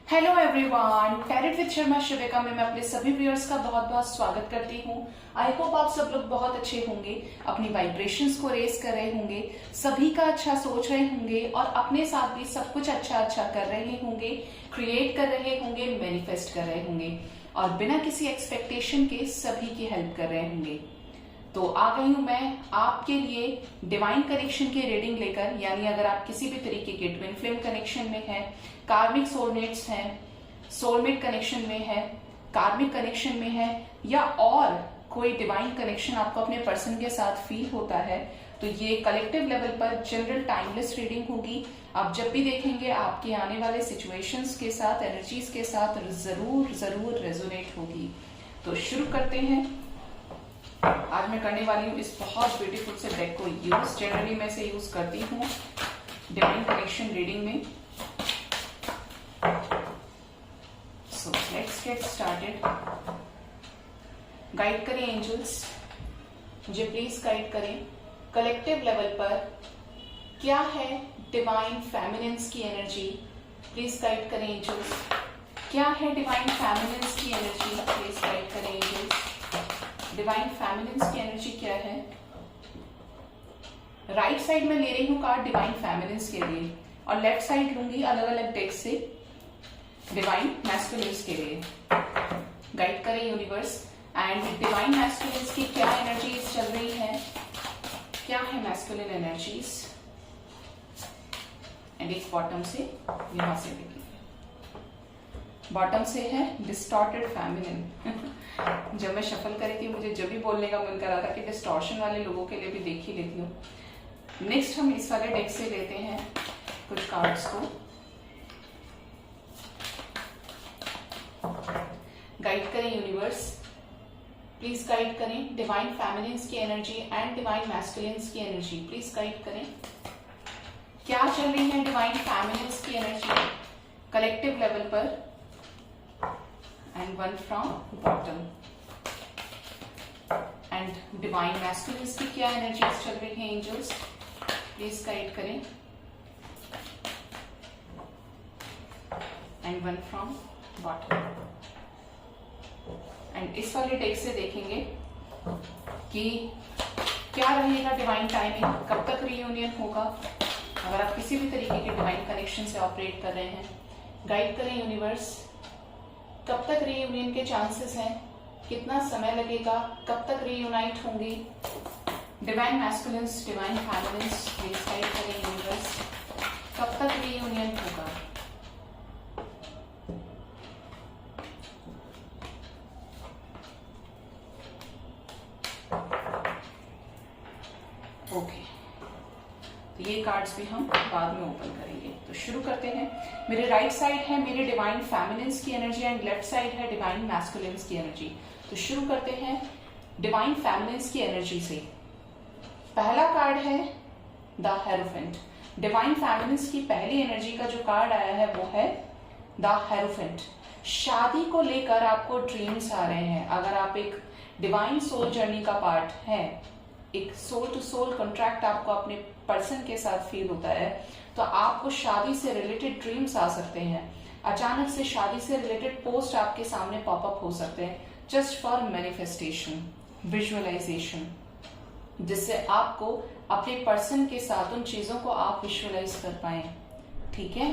Hello everyone, tarot with Sharma Shivika में मैं अपने सभी व्यूअर्स का बहुत बहुत स्वागत करती हूँ। आई होप आप सब लोग बहुत अच्छे होंगे, अपनी वाइब्रेशंस को रेस कर रहे होंगे, सभी का अच्छा सोच रहे होंगे और अपने साथ भी सब कुछ अच्छा अच्छा कर रहे होंगे, क्रिएट कर रहे होंगे, मैनिफेस्ट कर रहे होंगे और बिना किसी एक्सपेक्टेशन के सभी की हेल्प कर रहे होंगे। तो आ गई हूं मैं आपके लिए डिवाइन कनेक्शन की रीडिंग लेकर। यानी अगर आप किसी भी तरीके के ट्विन फ्लेम कनेक्शन में हैं, कार्मिक सोलमेट्स हैं, सोलमेट कनेक्शन में है, कार्मिक कनेक्शन में है या और कोई डिवाइन कनेक्शन आपको अपने पर्सन के साथ फील होता है, तो ये कलेक्टिव लेवल पर जनरल टाइमलेस रीडिंग होगी। आप जब भी देखेंगे आपके आने वाले सिचुएशंस के साथ, एनर्जीज के साथ जरूर जरूर रेजोनेट होगी। तो शुरू करते हैं। आज मैं करने वाली हूँ इस बहुत ब्यूटीफुल से डेक को यूज। जनरली मैं इसे यूज करती हूँ डिवाइन कनेक्शन रीडिंग में। So let's get started. Guide करें एंजल्स, मुझे प्लीज गाइड करें कलेक्टिव लेवल पर क्या है डिवाइन फेमिनिन्स की एनर्जी। प्लीज गाइड करें एंजल्स, क्या है डिवाइन फेमिनिन्स की एनर्जी। प्लीज गाइड करें एंजल्स, डिवाइन फेमिनिन्स की एनर्जी क्या है। राइट साइड में ले रही हूं कार्ड डिवाइन फेमिनिन्स के लिए और लेफ्ट साइड लूंगी अलग अलग डेक से डिवाइन मैस्कुलिन्स के लिए। गाइड करें यूनिवर्स एंड डिवाइन मैस्कुलिन्स की क्या एनर्जीज चल रही है, क्या है मैस्कुलिन एनर्जीज। एंड एक बॉटम से यहां से देखिए, बॉटम से है डिस्टॉर्टेड फेमिनिन। जब मैं शफल करी थी मुझे जब भी बोलने का मन कर रहा था कि डिस्टॉर्शन वाले लोगों के लिए भी देख ही लेती हूँ। नेक्स्ट हम इस वाले डेक से लेते हैं कुछ कार्ड्स को। गाइड करें यूनिवर्स, प्लीज गाइड करें डिवाइन फेमिनिन्स की एनर्जी एंड डिवाइन मैस्कुलिन्स की एनर्जी। प्लीज गाइड करें क्या चल रही है डिवाइन फेमिनिन्स की एनर्जी कलेक्टिव लेवल पर। And one from bottom. And divine masculines की क्या एनर्जीज चल रही हैं एंजल्स, प्लीज गाइड करें। And one from bottom. And इस वाले डेक से देखेंगे कि क्या रहेगा डिवाइन टाइमिंग, कब तक रियूनियन होगा। अगर आप किसी भी तरीके के डिवाइन कनेक्शन से ऑपरेट कर रहे हैं, गाइड करें यूनिवर्स कब तक रीयूनियन के चांसेस हैं, कितना समय लगेगा, कब तक रीयूनाइट होंगी divine masculines, divine feminines. Please guide करें यूनिवर्स कब तक रीयूनियन होगा। ओके, तो ये कार्ड्स भी हम बाद में ओपन करेंगे। तो शुरू करते हैं। मेरे राइट साइड है मेरे डिवाइन फेमिनिन्स की एनर्जी एंड लेफ्ट साइड है डिवाइन मैस्कुलिन्स की एनर्जी। तो शुरू करते हैं डिवाइन फेमिनिन्स की एनर्जी से। पहला कार्ड है द हेरोफेंट। डिवाइन फेमिनिन्स की पहली एनर्जी का जो कार्ड आया है वो है द हेरोफेंट। शादी को लेकर आपको ड्रीम्स आ रहे हैं। अगर आप एक डिवाइन सोल जर्नी का पार्ट है, एक सोल टू सोल कॉन्ट्रैक्ट आपको अपने पर्सन के साथ फील होता है, तो आपको शादी से रिलेटेड ड्रीम्स आ सकते हैं। अचानक से शादी से रिलेटेड पोस्ट आपके सामने पॉपअप हो सकते हैं, जस्ट फॉर मैनिफेस्टेशन, विजुअलाइजेशन, जिससे आपको अपने पर्सन के साथ उन चीजों को आप विजुअलाइज कर पाए। ठीक है,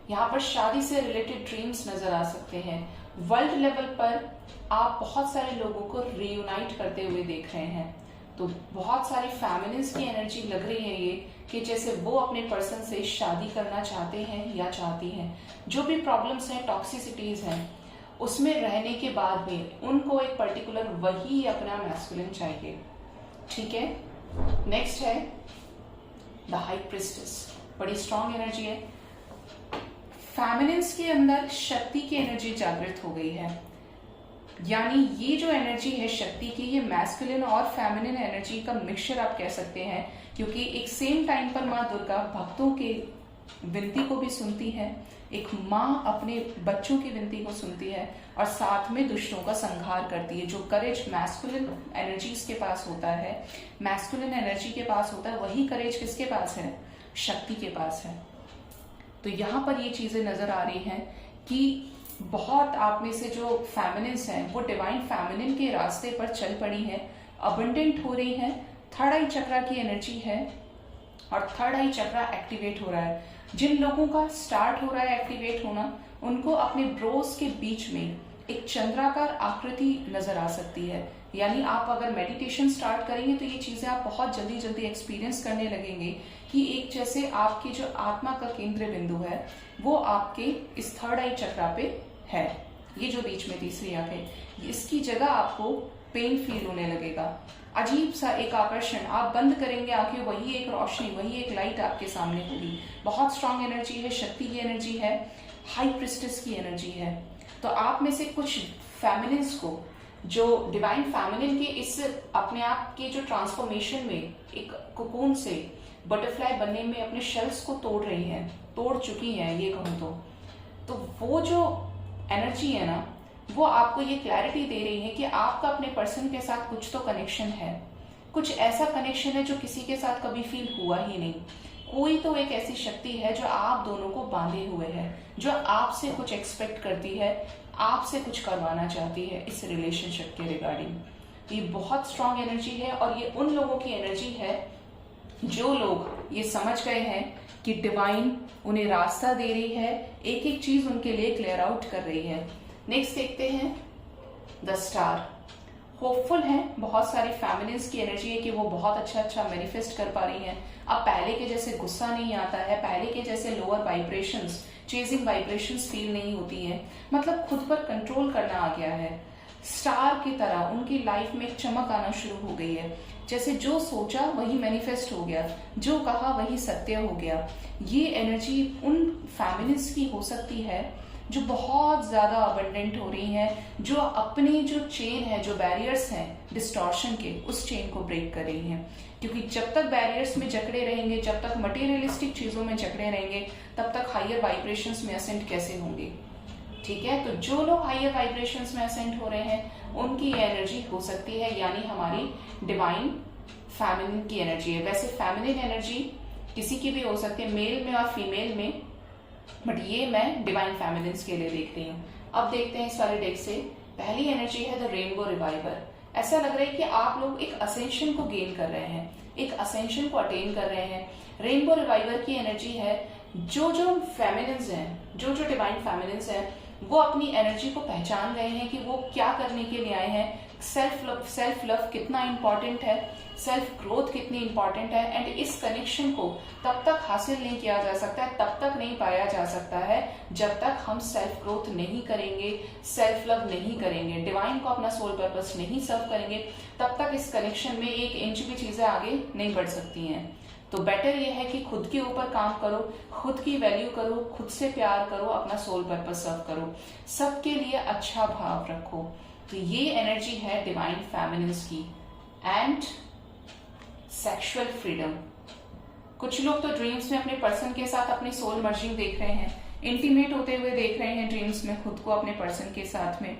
यहाँ पर शादी से रिलेटेड ड्रीम्स नजर आ सकते हैं। वर्ल्ड लेवल पर आप बहुत सारे लोगों को रियूनाइट करते हुए देख रहे हैं। तो बहुत सारी फेमिनिन्स की एनर्जी लग रही है ये कि जैसे वो अपने पर्सन से शादी करना चाहते हैं या चाहती हैं। जो भी प्रॉब्लम्स हैं, टॉक्सिसिटीज हैं, उसमें रहने के बाद में उनको एक पर्टिकुलर वही अपना मैस्कुलिन चाहिए। ठीक है, नेक्स्ट है द हाई प्रिस्टेस। बड़ी स्ट्रॉन्ग एनर्जी है। फेमिनिन्स के अंदर शक्ति की एनर्जी जागृत हो गई है। यानी ये जो एनर्जी है शक्ति की, ये मैस्कुलिन और फेमिनिन एनर्जी का मिक्सचर आप कह सकते हैं, क्योंकि एक सेम टाइम पर माँ दुर्गा भक्तों के विनती को भी सुनती है, एक माँ अपने बच्चों की विनती को सुनती है और साथ में दुष्टों का संहार करती है। जो करेज मैस्कुलिन एनर्जीज के पास होता है, मैस्कुलिन एनर्जी के पास होता है, वही करेज किसके पास है, शक्ति के पास है। तो यहाँ पर ये चीजें नजर आ रही हैं कि बहुत आप में से जो फेमिनिन्स हैं वो डिवाइन फेमिनिन के रास्ते पर चल पड़ी है, अबंडेंट हो रही है। थर्ड आई चक्रा की एनर्जी है और थर्ड आई चक्रा एक्टिवेट हो रहा है। जिन लोगों का स्टार्ट हो रहा है एक्टिवेट होना, उनको अपने ब्रोस के बीच में एक चंद्राकार आकृति नजर आ सकती है। यानी आप अगर मेडिटेशन स्टार्ट करेंगे तो ये चीजें आप बहुत जल्दी जल्दी एक्सपीरियंस करने लगेंगे कि एक जैसे आपके जो आत्मा का केंद्र बिंदु है वो आपके इस थर्ड आई चक्रा पे है। ये जो बीच में तीसरी आंख है, इसकी जगह आपको पेन फील होने लगेगा, अजीब सा एक आकर्षण। आप बंद करेंगे आंखें, वही एक रोशनी, वही एक लाइट आपके सामने होगी। बहुत स्ट्रांग एनर्जी है, शक्ति की एनर्जी है, हाई प्रिस्टेस की एनर्जी है। तो आप में से कुछ फेमिनिन्स को जो डिवाइन फेमिनिन के इस अपने आप के जो ट्रांसफॉर्मेशन में एक कोकून से बटरफ्लाई बनने में अपने शेल्स को तोड़ रही हैं, तोड़ चुकी हैं ये कहूँ तो वो जो एनर्जी है ना, वो आपको ये क्लैरिटी दे रही है कि आपका अपने पर्सन के साथ कुछ तो कनेक्शन है, कुछ ऐसा कनेक्शन है जो किसी के साथ कभी फील हुआ ही नहीं। कोई तो एक ऐसी शक्ति है जो आप दोनों को बांधे हुए है, जो आपसे कुछ एक्सपेक्ट करती है, आपसे कुछ करवाना चाहती है इस रिलेशनशिप के रिगार्डिंग। ये बहुत स्ट्रांग एनर्जी है और ये उन लोगों की एनर्जी है जो लोग ये समझ गए हैं कि डिवाइन उन्हें रास्ता दे रही है, एक एक चीज उनके लिए क्लियर आउट कर रही है। नेक्स्ट देखते हैं द स्टार। होपफुल हैं, बहुत सारी फेमिनिन्स की एनर्जी है कि वो बहुत अच्छा मैनिफेस्ट कर पा रही हैं। अब पहले के जैसे गुस्सा नहीं आता है, पहले के जैसे lower vibrations, chasing vibrations feel नहीं होती हैं, मतलब खुद पर कंट्रोल करना आ गया है। स्टार की तरह उनकी लाइफ में एक चमक आना शुरू हो गई है, जैसे जो सोचा वही मैनिफेस्ट हो गया, जो कहा वही सत्य हो गया। ये एनर्जी उन फेमिनिन्स की हो सकती है जो बहुत ज्यादा अबंडेंट हो रही हैं, जो अपने जो चेन है, जो बैरियर्स हैं डिस्टॉर्शन के, उस चेन को ब्रेक कर रही हैं। क्योंकि जब तक बैरियर्स में जकड़े रहेंगे, जब तक मटेरियलिस्टिक चीजों में जकड़े रहेंगे, तब तक हायर वाइब्रेशंस में असेंट कैसे होंगे। ठीक है, तो जो लोग हायर वाइब्रेशंस में असेंट हो रहे हैं उनकी एनर्जी हो सकती है, यानी हमारी डिवाइन फेमिनिन की एनर्जी है। वैसे फेमिनिन एनर्जी किसी की भी हो सकती है, मेल में और फीमेल में, बट ये मैं डिवाइन फेमिनिन्स के लिए देख रही हूँ। अब देखते हैं इस वाले डेक से। पहली एनर्जी है द रेनबो रिवाइवर। ऐसा लग रहा है कि आप लोग एक असेंशन को गेन कर रहे हैं, एक असेंशन को अटेन कर रहे हैं। रेनबो रिवाइवर की एनर्जी है जो फेमिनिन्स हैं, जो डिवाइन फेमिनिन्स हैं, वो अपनी एनर्जी को पहचान गए हैं कि वो क्या करने के लिए आए हैं। सेल्फ लव कितना इंपॉर्टेंट है, सेल्फ ग्रोथ कितनी इंपॉर्टेंट है, एंड इस कनेक्शन को तब तक हासिल नहीं किया जा सकता है, तब तक नहीं पाया जा सकता है जब तक हम सेल्फ ग्रोथ नहीं करेंगे, सेल्फ लव नहीं करेंगे, डिवाइन को अपना सोल पर्पस नहीं सर्व करेंगे, तब तक इस कनेक्शन में एक इंच भी चीजें आगे नहीं बढ़ सकती हैं। तो बेटर ये है कि खुद के ऊपर काम करो, खुद की वैल्यू करो, खुद से प्यार करो, अपना सोल पर्पस सर्व करो, सबके लिए अच्छा भाव रखो। तो ये एनर्जी है डिवाइन फेमिनिन्स की। And sexual freedom. कुछ लोग तो ड्रीम्स में अपने पर्सन के साथ अपनी सोल मर्जिंग देख रहे हैं, इंटीमेट होते हुए देख रहे हैं ड्रीम्स में खुद को अपने पर्सन के साथ में।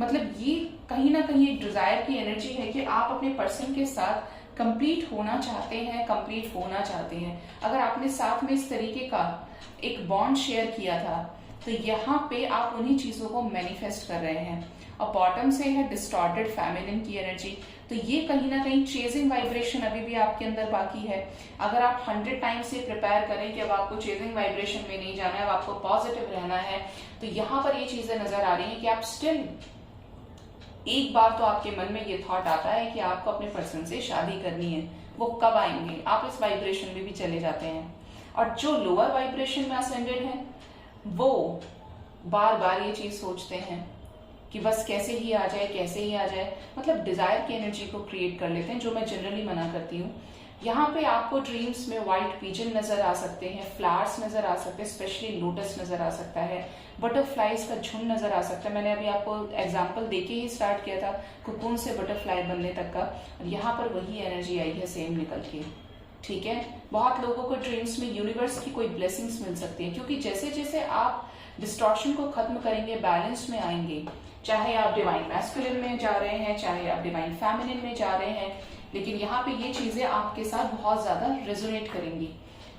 मतलब ये कहीं ना कहीं एक डिजायर की एनर्जी है कि आप अपने पर्सन के साथ कंप्लीट होना चाहते हैं, कंप्लीट होना चाहते हैं। अगर आपने साथ में इस तरीके का एक बॉन्ड शेयर किया था तो यहाँ पे आप उन्हीं चीजों को मैनिफेस्ट कर रहे हैं। और बॉटम से है डिस्टॉर्टेड फेमिनिन की एनर्जी। तो ये कहीं ना कहीं चेजिंग वाइब्रेशन अभी भी आपके अंदर बाकी है। अगर आप 100 टाइम्स से प्रिपेयर करें कि अब आपको चेजिंग वाइब्रेशन में नहीं जाना है, अब आपको पॉजिटिव रहना है, तो यहाँ पर ये चीजें नजर आ रही है कि आप स्टिल एक बार तो आपके मन में ये थॉट आता है कि आपको अपने पर्सन से शादी करनी है। वो कब आएंगे, आप इस वाइब्रेशन में भी चले जाते हैं। और जो लोअर वाइब्रेशन में असेंडेड है वो बार बार ये चीज सोचते हैं कि बस कैसे ही आ जाए, कैसे ही आ जाए, मतलब डिजायर की एनर्जी को क्रिएट कर लेते हैं, जो मैं जनरली मना करती हूँ। यहाँ पे आपको ड्रीम्स में व्हाइट पिजन नजर आ सकते हैं, फ्लावर्स नजर आ सकते हैं, स्पेशली लोटस नजर आ सकता है, बटरफ्लाईज का झुंड नजर आ सकता है। मैंने अभी आपको एग्जांपल देके ही स्टार्ट किया था कोकून से बटरफ्लाई बनने तक का, और यहाँ पर वही एनर्जी आई है सेम निकल के। ठीक है, बहुत लोगों को ड्रीम्स में यूनिवर्स की कोई ब्लेसिंग्स मिल सकती है, क्योंकि जैसे जैसे आप डिस्टॉर्शन को खत्म करेंगे, बैलेंस में आएंगे, चाहे आप डिवाइन मैस्कुलिन में जा रहे हैं, चाहे आप डिवाइन फेमिनिन में जा रहे हैं, लेकिन यहाँ पे ये चीजें आपके साथ बहुत ज्यादा रेजोनेट करेंगी।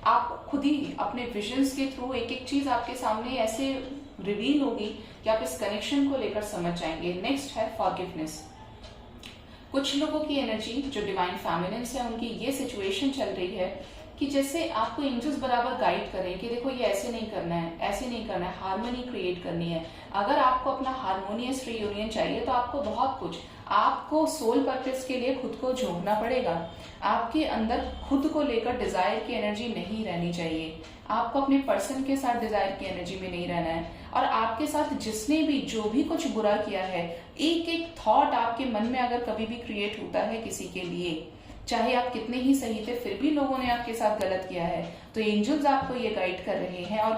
आप खुद ही अपने विजन्स के थ्रू एक एक चीज आपके सामने ऐसे रिवील होगी कि आप इस कनेक्शन को लेकर समझ जाएंगे। नेक्स्ट है फॉरगिवनेस। कुछ लोगों की एनर्जी जो डिवाइन फेमिनिन्स है, उनकी ये सिचुएशन चल रही है कि जैसे आपको एंजल्स बराबर गाइड करें कि देखो ये ऐसे नहीं करना है, ऐसे नहीं करना है, हार्मनी क्रिएट करनी है। अगर आपको अपना हार्मोनियस रीयूनियन चाहिए तो आपको बहुत कुछ, आपको सोल पर्पस के लिए खुद को झोंकना पड़ेगा। आपके अंदर खुद को लेकर डिजायर की एनर्जी नहीं रहनी चाहिए। आपको अपने पर्सन के साथ डिजायर की एनर्जी में नहीं रहना है। और आपके साथ जिसने भी जो भी कुछ बुरा किया है, एक एक थॉट आपके मन में अगर कभी भी क्रिएट होता है किसी के लिए, चाहे आप कितने ही सही थे फिर भी लोगों ने आपके साथ गलत किया है, तो एंजल्स आपको ये गाइड कर रहे हैं और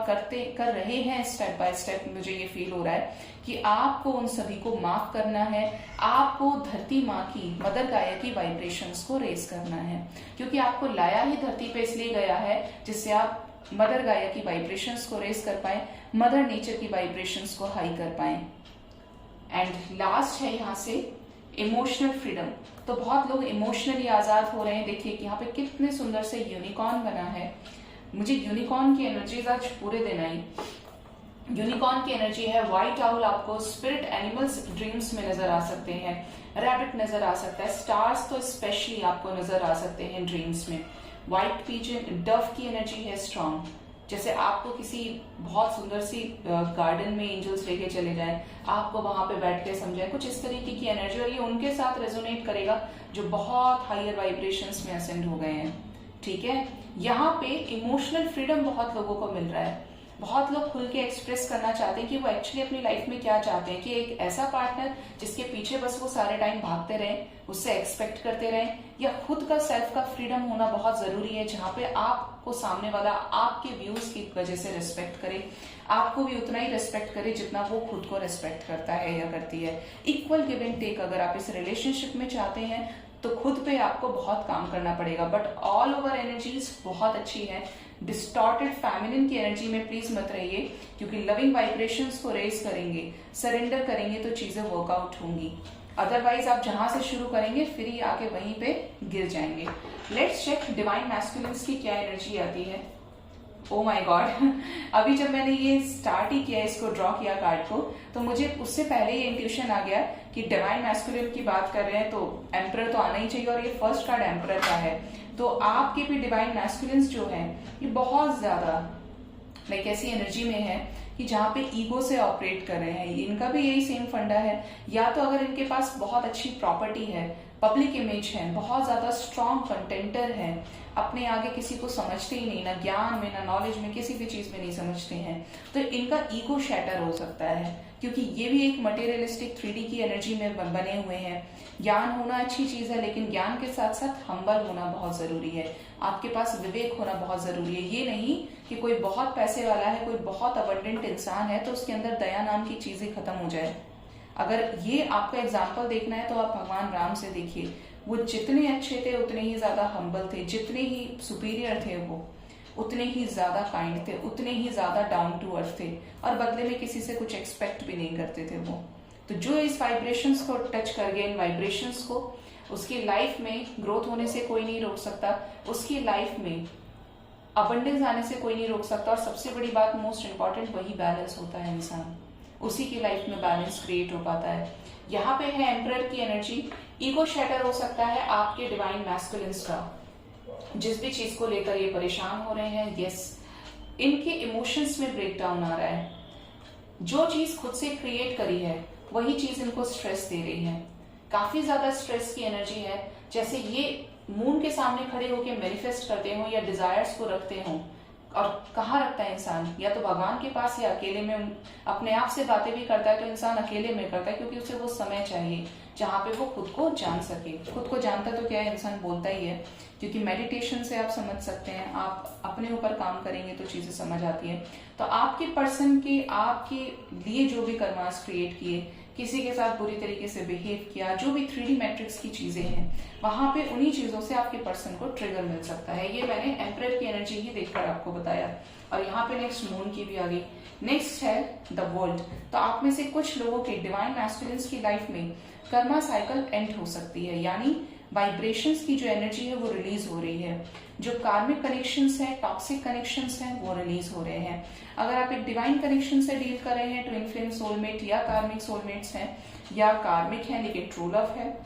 कर रहे हैं स्टेप बाय स्टेप। मुझे ये फील हो रहा है कि आपको उन सभी को माफ करना है। आपको धरती माँ की, मदर गाया की वाइब्रेशंस को रेज करना है, क्योंकि आपको लाया ही धरती पे इसलिए गया है जिससे आप मदर गाया की वाइब्रेशंस को रेज कर पाए, मदर नेचर की वाइब्रेशंस को हाई कर पाए। एंड लास्ट है यहाँ से इमोशनल फ्रीडम। तो बहुत लोग इमोशनली आजाद हो रहे हैं। देखिए कि यहाँ पे कितने सुंदर से यूनिकॉर्न बना है। मुझे यूनिकॉर्न की एनर्जीज आज पूरे दिन आई। यूनिकॉर्न की एनर्जी है व्हाइट आउल, आपको स्पिरिट एनिमल्स ड्रीम्स में नजर आ सकते हैं, रैबिट नजर आ सकता है, स्टार्स तो स्पेशली आपको नजर आ सकते हैं ड्रीम्स में। व्हाइट पीजन, डव की एनर्जी है स्ट्रॉन्ग। जैसे आपको किसी बहुत सुंदर सी गार्डन में एंजल्स लेके चले जाएं, आपको वहां पे बैठ के समझाएं, कुछ इस तरीके की एनर्जी, और ये उनके साथ रेजोनेट करेगा जो बहुत हायर वाइब्रेशंस में असेंड हो गए हैं। ठीक है, यहाँ पे इमोशनल फ्रीडम बहुत लोगों को मिल रहा है। बहुत लोग खुल के एक्सप्रेस करना चाहते हैं कि वो एक्चुअली अपनी लाइफ में क्या चाहते हैं, कि एक ऐसा पार्टनर जिसके पीछे बस वो सारे टाइम भागते रहें, उससे एक्सपेक्ट करते रहें, या खुद का सेल्फ का फ्रीडम होना बहुत जरूरी है, जहां पे आपको सामने वाला आपके व्यूज की वजह से रिस्पेक्ट करे, आपको भी उतना ही रिस्पेक्ट करे जितना वो खुद को रिस्पेक्ट करता है या करती है। इक्वल गिव एंड टेक अगर आप इस रिलेशनशिप में चाहते हैं तो खुद पे आपको बहुत काम करना पड़ेगा। बट ऑल ओवर एनर्जीज बहुत अच्छी है। डिस्टॉर्टेड फेमिनिन की एनर्जी में प्लीज मत रहिए, क्योंकि लविंग वाइब्रेशंस को रेज करेंगे, सरेंडर करेंगे तो चीजें वर्कआउट होंगी। अदरवाइज आप जहां से शुरू करेंगे फिर ही आके वहीं पे गिर जाएंगे। लेट्स चेक डिवाइन मैस्कुलिन्स की क्या एनर्जी आती है। ओ माय गॉड, अभी जब मैंने ये स्टार्ट ही किया, इसको ड्रॉ किया कार्ड को, तो मुझे उससे पहले ये इंट्यूशन आ गया कि डिवाइन मैस्कुलिन की बात कर रहे हैं तो एम्परर तो आना ही चाहिए, और ये फर्स्ट कार्ड एम्परर का है। तो आपके भी डिवाइन मैस्कुलिन्स जो है ये बहुत ज्यादा लाइक ऐसी एनर्जी में है कि जहाँ पे ईगो से ऑपरेट कर रहे हैं। इनका भी यही सेम फंडा है, या तो अगर इनके पास बहुत अच्छी प्रॉपर्टी है, पब्लिक इमेज है, बहुत ज्यादा स्ट्रॉन्ग कंटेंटर है, अपने आगे किसी को समझते ही नहीं, ना ज्ञान में ना नॉलेज में, किसी भी चीज में नहीं समझते हैं, तो इनका ईगो शैटर हो सकता है, क्योंकि ये भी एक मटेरियलिस्टिक 3D की एनर्जी में बने हुए हैं। ज्ञान होना अच्छी चीज है, लेकिन ज्ञान के साथ साथ हम्बल होना बहुत जरूरी है। आपके पास विवेक होना बहुत जरूरी है। ये नहीं कि कोई बहुत पैसे वाला है, कोई बहुत अबंडेंट इंसान है तो उसके अंदर दया नाम की चीजें खत्म हो जाए। अगर ये आपका एग्जाम्पल देखना है तो आप भगवान राम से देखिए। वो जितने अच्छे थे उतने ही ज्यादा हम्बल थे, जितने ही सुपीरियर थे वो उतने ही ज्यादा काइंड थे, उतने ही ज्यादा डाउन टू अर्थ थे, और बदले में किसी से कुछ एक्सपेक्ट भी नहीं करते थे वो। तो जो इस वाइब्रेशंस को टच कर गया, इन वाइब्रेशंस को, उसकी लाइफ में ग्रोथ होने से कोई नहीं रोक सकता, उसकी लाइफ में अबंडेंस आने से कोई नहीं रोक सकता। और सबसे बड़ी बात, मोस्ट इंपॉर्टेंट, वही बैलेंस होता है इंसान, उसी की लाइफ में बैलेंस क्रिएट हो पाता है। यहाँ पे है एम्परर की एनर्जी। ईगो शैटर हो सकता है आपके डिवाइन मैस्कुलिन्स का, जिस भी चीज को लेकर ये परेशान हो रहे हैं। यस, इनके इमोशंस में ब्रेकडाउन आ रहा है। जो चीज खुद से क्रिएट करी है वही चीज इनको स्ट्रेस दे रही है। काफी ज्यादा स्ट्रेस की एनर्जी है, जैसे ये मून के सामने खड़े होकर मैनिफेस्ट करते हो या डिजायर्स को रखते हो। और कहाँ रखता है इंसान, या तो भगवान के पास या अकेले में। अपने आप से बातें भी करता है तो इंसान अकेले में करता है, क्योंकि उसे वो समय चाहिए जहाँ पे वो खुद को जान सके। खुद को जानता तो क्या है, इंसान बोलता ही है, क्योंकि मेडिटेशन से आप समझ सकते हैं, आप अपने ऊपर काम करेंगे तो चीजें समझ आती है। तो आपके पर्सन के आपके लिए जो भी कर्मास क्रिएट किए, किसी के साथ बुरी तरीके से बिहेव किया, जो भी 3D मैट्रिक्स की चीजें हैं, वहां पे उन्हीं चीजों से आपके पर्सन को ट्रिगर मिल सकता है। ये मैंने एम्परर की एनर्जी ही देखकर आपको बताया। और यहाँ पे नेक्स्ट मून की भी आ गई। नेक्स्ट है द वर्ल्ड। तो आप में से कुछ लोगों के डिवाइन मैस्कुलिन्स की लाइफ में कर्मा साइकिल एंड हो सकती है, यानी वाइब्रेशंस की जो एनर्जी है वो रिलीज हो रही है। जो कार्मिक कनेक्शंस हैं, टॉक्सिक कनेक्शंस हैं, वो रिलीज हो रहे हैं। अगर आप एक डिवाइन कनेक्शन से डील कर रहे हैं, ट्विन फ्लेम सोलमेट या कार्मिक सोलमेट्स हैं, या कार्मिक है लेकिन ट्रू लव है,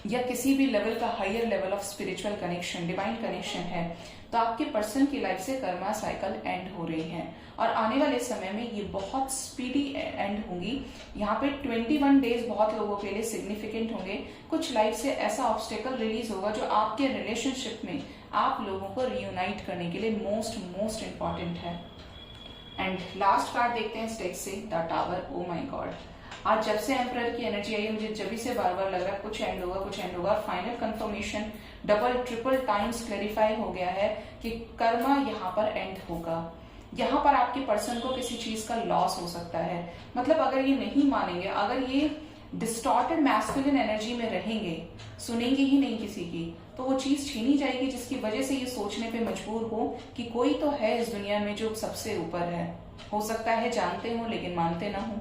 या किसी भी लेवल का higher level of spiritual connection, divine connection है, तो आपके पर्सन की लाइफ से कर्मा साइकिल एंड हो रही है और आने वाले समय में ये बहुत स्पीडी एंड होंगी। यहाँ पे 21 डेज बहुत लोगों के लिए सिग्निफिकेंट होंगे। कुछ लाइफ से ऐसा ऑब्स्टेकल रिलीज होगा जो आपके रिलेशनशिप में आप लोगों को रियूनाइट करने के लिए मोस्ट इंपॉर्टेंट है। एंड लास्ट कार्ड देखते हैं स्टेक से, the tower. Oh my God, आज जब से एम्परर की एनर्जी आई है मुझे जब से बार बार लग रहा है कुछ एंड होगा। Final confirmation double triple times clarify हो गया है कि कर्मा यहाँ पर एंड होगा। यहाँ पर आपके पर्सन को किसी चीज का लॉस हो सकता है। मतलब अगर ये नहीं मानेंगे, अगर ये डिस्टॉर्टेड मैस्कुलिन एनर्जी में रहेंगे, सुनेंगे ही नहीं किसी की, तो वो चीज छीनी जाएगी जिसकी वजह से ये सोचने पे मजबूर हो कि कोई तो है इस दुनिया में जो सबसे ऊपर है। हो सकता है जानते हो लेकिन मानते ना हो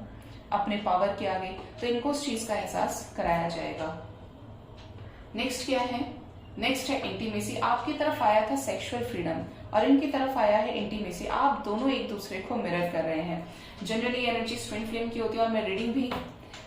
अपने पावर के आगे, तो इनको उस चीज का एहसास कराया जाएगा। नेक्स्ट क्या है? नेक्स्ट है इंटीमेसी। आपकी तरफ आया था सेक्सुअल फ्रीडम और इनकी तरफ आया है इंटीमेसी। आप दोनों एक दूसरे को मिरर कर रहे हैं। जनरली एनर्जी ट्विन फ्लेम की होती है और मैं रीडिंग भी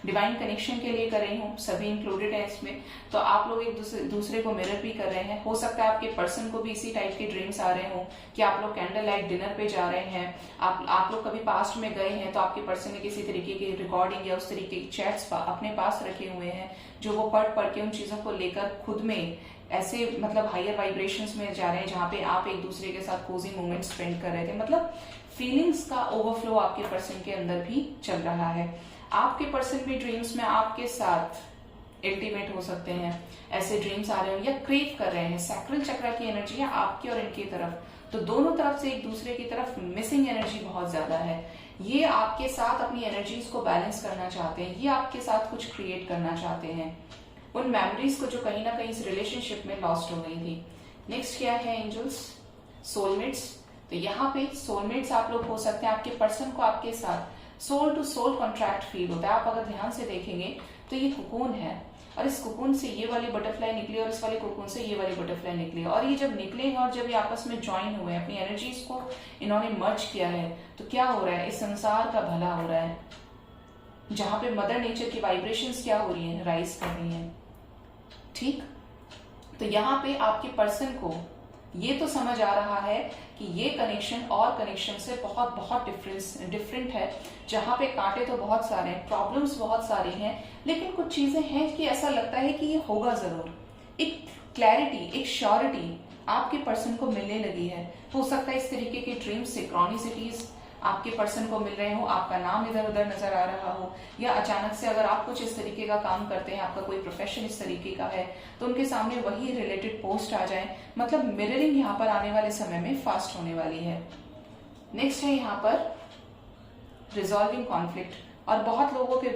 डिवाइन कनेक्शन के लिए कर रही हूँ, सभी इंक्लूडेड है इसमें। तो आप लोग एक दूसरे को मिरर भी कर रहे हैं। हो सकता है आपके पर्सन को भी इसी टाइप के ड्रीम्स आ रहे हो कि आप लोग कैंडल लाइट डिनर पे जा रहे हैं, आप लोग कभी पास्ट में गए हैं तो आपके पर्सन ने किसी तरीके की रिकॉर्डिंग या उस तरीके की चैट्स अपने पास रखे हुए हैं जो वो पढ़ के उन चीजों को लेकर खुद में ऐसे मतलब हायर वाइब्रेशंस में जा रहे हैं जहां पे आप एक दूसरे के साथ कोजी मोमेंट स्पेंड कर रहे थे। मतलब फीलिंग्स का ओवरफ्लो आपके पर्सन के अंदर भी चल रहा है। आपके पर्सन भी ड्रीम्स में आपके साथ इंटीमेट हो सकते हैं, ऐसे ड्रीम्स आ रहे हो या क्रेव कर रहे हैं। सैक्रल चक्र की एनर्जी है आपकी और इनकी तरफ, तो दोनों तरफ से एक दूसरे की तरफ मिसिंग एनर्जी बहुत ज्यादा है। ये आपके साथ अपनी एनर्जीज को बैलेंस करना चाहते हैं, ये आपके साथ कुछ क्रिएट करना चाहते हैं, उन मेमोरीज को जो कहीं ना कहीं इस रिलेशनशिप में लॉस्ट हो गई थी। नेक्स्ट क्या है एंजल्स? सोलमेट्स। तो यहाँ पे सोलमेट्स आप लोग हो सकते हैं। आपके पर्सन को आपके साथ soul to soul contract feel होता है। आप अगर ध्यान से देखेंगे तो ये कुकून है और इस कुकून से ये वाली बटरफ्लाई निकली और इस वाले कुकून से ये वाली बटरफ्लाई निकली, और ये जब निकले हैं और जब ये आपस में ज्वाइन हुए हैं, अपनी एनर्जीज को इन्होंने मर्ज किया है, तो क्या हो रहा है? इस संसार का भला हो रहा है, जहां पे मदर नेचर की वाइब्रेशंस क्या हो रही है? राइज कर रही है। ठीक, तो यहाँ पे आपके पर्सन को ये तो समझ आ रहा है कि ये कनेक्शन और कनेक्शन से बहुत डिफरेंट है, जहां पे कांटे तो बहुत सारे हैं, प्रॉब्लम्स बहुत सारी हैं, लेकिन कुछ चीजें हैं कि ऐसा लगता है कि ये होगा जरूर। एक क्लैरिटी, एक श्योरिटी आपके पर्सन को मिलने लगी है। हो सकता है इस तरीके के ड्रीम्स, सिंक्रोनिसिटीज आपके पर्सन को मिल रहे हो, आपका नाम इधर उधर नजर आ रहा हो, या अचानक से अगर आप कुछ इस तरीके का काम करते हैं, आपका कोई प्रोफेशन इस तरीके का है, तो उनके सामने वही रिलेटेड पोस्ट आ जाए। मतलब मिररिंग यहाँ पर आने वाले समय में फास्ट होने वाली है। नेक्स्ट है यहाँ पर रिजॉल्विंग कॉन्फ्लिक्ट, और बहुत लोगों के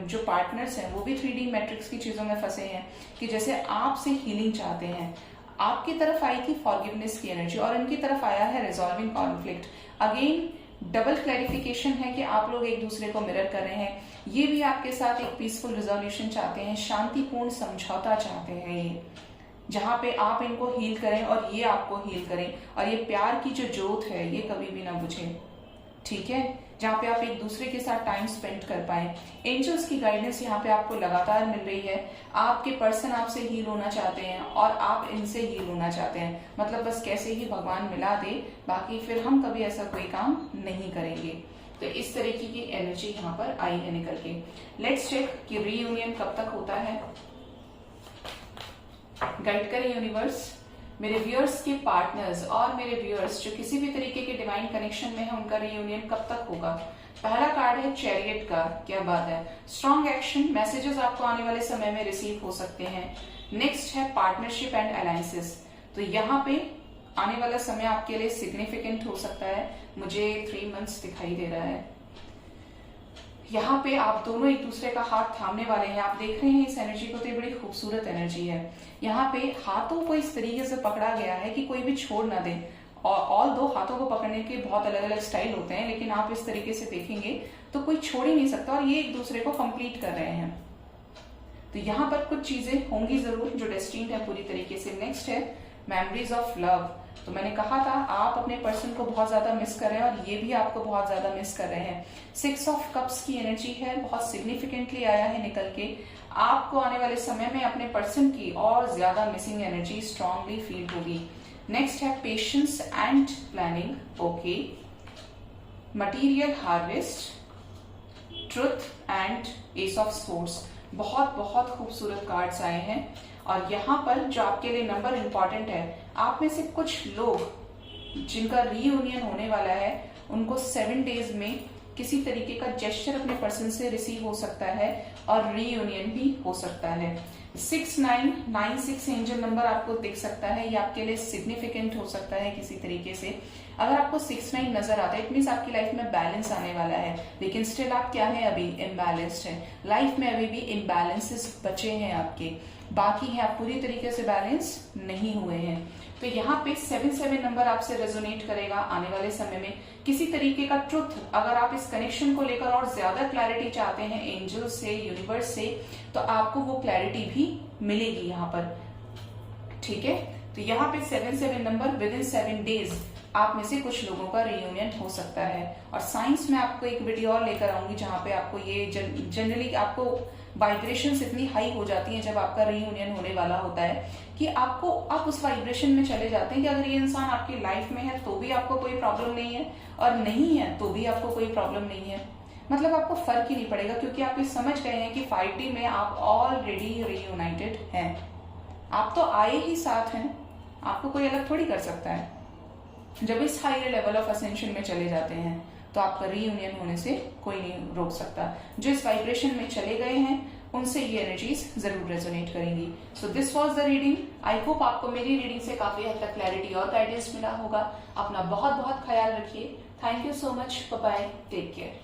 जो पार्टनर्स हैं वो भी 3D मैट्रिक्स की चीजों में फंसे हैं कि जैसे आपसे हीलिंग चाहते हैं। आपकी तरफ आई थी फॉरगिवनेस की एनर्जी और इनकी तरफ आया है resolving conflict. Again double clarification है कि आप लोग एक दूसरे को मिरर कर रहे हैं। ये भी आपके साथ एक पीसफुल रिजोल्यूशन चाहते हैं, शांतिपूर्ण समझौता चाहते हैं, ये जहां पे आप इनको हील करें और ये आपको हील करें, और ये प्यार की जो जोत है ये कभी भी ना बुझे। ठीक है, जहां पे आप एक दूसरे के साथ टाइम स्पेंड कर पाए। एंजल्स की गाइडेंस यहाँ पे आपको लगातार मिल रही है। आपके पर्सन आपसे हील होना चाहते हैं और आप इनसे हील होना चाहते हैं। मतलब बस कैसे ही भगवान मिला दे, बाकी फिर हम कभी ऐसा कोई काम नहीं करेंगे। तो इस तरीके की एनर्जी यहाँ पर आई है निकल के। लेट्स चेक कि रीयूनियन कब तक होता है। गाइड करें यूनिवर्स, मेरे व्यूअर्स के पार्टनर्स और मेरे व्यूअर्स जो किसी भी तरीके के डिवाइन कनेक्शन में है, उनका रीयूनियन कब तक होगा। पहला कार्ड है चैरियट का, क्या बात है। स्ट्रॉन्ग एक्शन मैसेजेस आपको आने वाले समय में रिसीव हो सकते हैं। नेक्स्ट है पार्टनरशिप एंड अलायंसेस, तो यहाँ पे आने वाला समय आपके लिए सिग्निफिकेंट हो सकता है। मुझे 3 मंथ्स दिखाई दे रहा है। यहाँ पे आप दोनों एक दूसरे का हाथ थामने वाले हैं। आप देख रहे हैं इस एनर्जी को, तो ये बड़ी खूबसूरत एनर्जी है। यहाँ पे हाथों को इस तरीके से पकड़ा गया है कि कोई भी छोड़ ना दे। और दो हाथों को पकड़ने के बहुत अलग अलग स्टाइल होते हैं, लेकिन आप इस तरीके से देखेंगे तो कोई छोड़ ही नहीं सकता, और ये एक दूसरे को कंप्लीट कर रहे हैं। तो यहाँ पर कुछ चीजें होंगी जरूर जो डेस्टिन्ड है पूरी तरीके से। नेक्स्ट है मेमोरीज ऑफ लव। तो मैंने कहा था आप अपने पर्सन को बहुत ज्यादा मिस कर रहे हैं और ये भी आपको बहुत ज्यादा मिस कर रहे हैं। 6 ऑफ कप्स की एनर्जी है, बहुत सिग्निफिकेंटली आया है निकल के। आपको आने वाले समय में अपने पर्सन की और ज्यादा मिसिंग एनर्जी स्ट्रांगली फील होगी। नेक्स्ट है patience and planning. Okay, material harvest, truth and S of swords. बहुत बहुत खूबसूरत कार्ड्स आए हैं। और यहाँ पर जो आपके लिए नंबर इंपॉर्टेंट है, आप में से कुछ लोग जिनका रीयूनियन होने वाला है उनको 7 डेज में किसी तरीके का जेस्चर अपने पर्सन से रिसीव हो सकता है और रीयूनियन भी हो सकता है। 6996 एंजल नंबर आपको दिख सकता है, ये आपके लिए सिग्निफिकेंट हो सकता है किसी तरीके से। अगर आपको 69 नजर आता है इट मीन्स आपकी लाइफ में बैलेंस आने वाला है, लेकिन स्टिल आप क्या है, अभी इम्बैलेंस्ड है। लाइफ में अभी भी इम्बैलेंसेस बचे हैं आपके, बाकी है आप पूरी तरीके से बैलेंस नहीं हुए हैं। तो यहाँ पे 77 नंबर आपसे रेजोनेट करेगा आने वाले समय में। किसी तरीके का ट्रुथ, अगर आप इस कनेक्शन को लेकर और ज्यादा क्लैरिटी चाहते हैं एंजल से, यूनिवर्स से, तो आपको वो क्लैरिटी भी मिलेगी यहाँ पर। ठीक है, तो यहाँ पे 77 नंबर विद इन 7 डेज आप में से कुछ लोगों का रियूनियन हो सकता है। और साइंस में आपको एक वीडियो और लेकर आऊंगी जहां पे आपको ये जनरली आपको वाइब्रेशंस इतनी हाई हो जाती हैं जब आपका रियूनियन होने वाला होता है कि आप उस वाइब्रेशन में चले जाते हैं कि अगर ये इंसान आपकी लाइफ में है तो भी आपको कोई प्रॉब्लम नहीं है और नहीं है तो भी आपको कोई प्रॉब्लम नहीं है। मतलब आपको फर्क ही नहीं पड़ेगा, क्योंकि आप ये समझ गए हैं कि 5D में आप ऑलरेडी रियूनाइटेड हैं। आप तो आए ही साथ हैं, आपको कोई अलग थोड़ी कर सकता है। जब इस हायर लेवल ऑफ असेंशन में चले जाते हैं तो आपका रीयूनियन होने से कोई नहीं रोक सकता। जो इस वाइब्रेशन में चले गए हैं उनसे ये एनर्जीज जरूर रेजोनेट करेंगी। So this was the reading. I hope आपको मेरी रीडिंग से काफी हद तक क्लैरिटी और गाइडेंस मिला होगा। अपना बहुत बहुत ख्याल रखिए। Thank you so much. Bye bye, take care.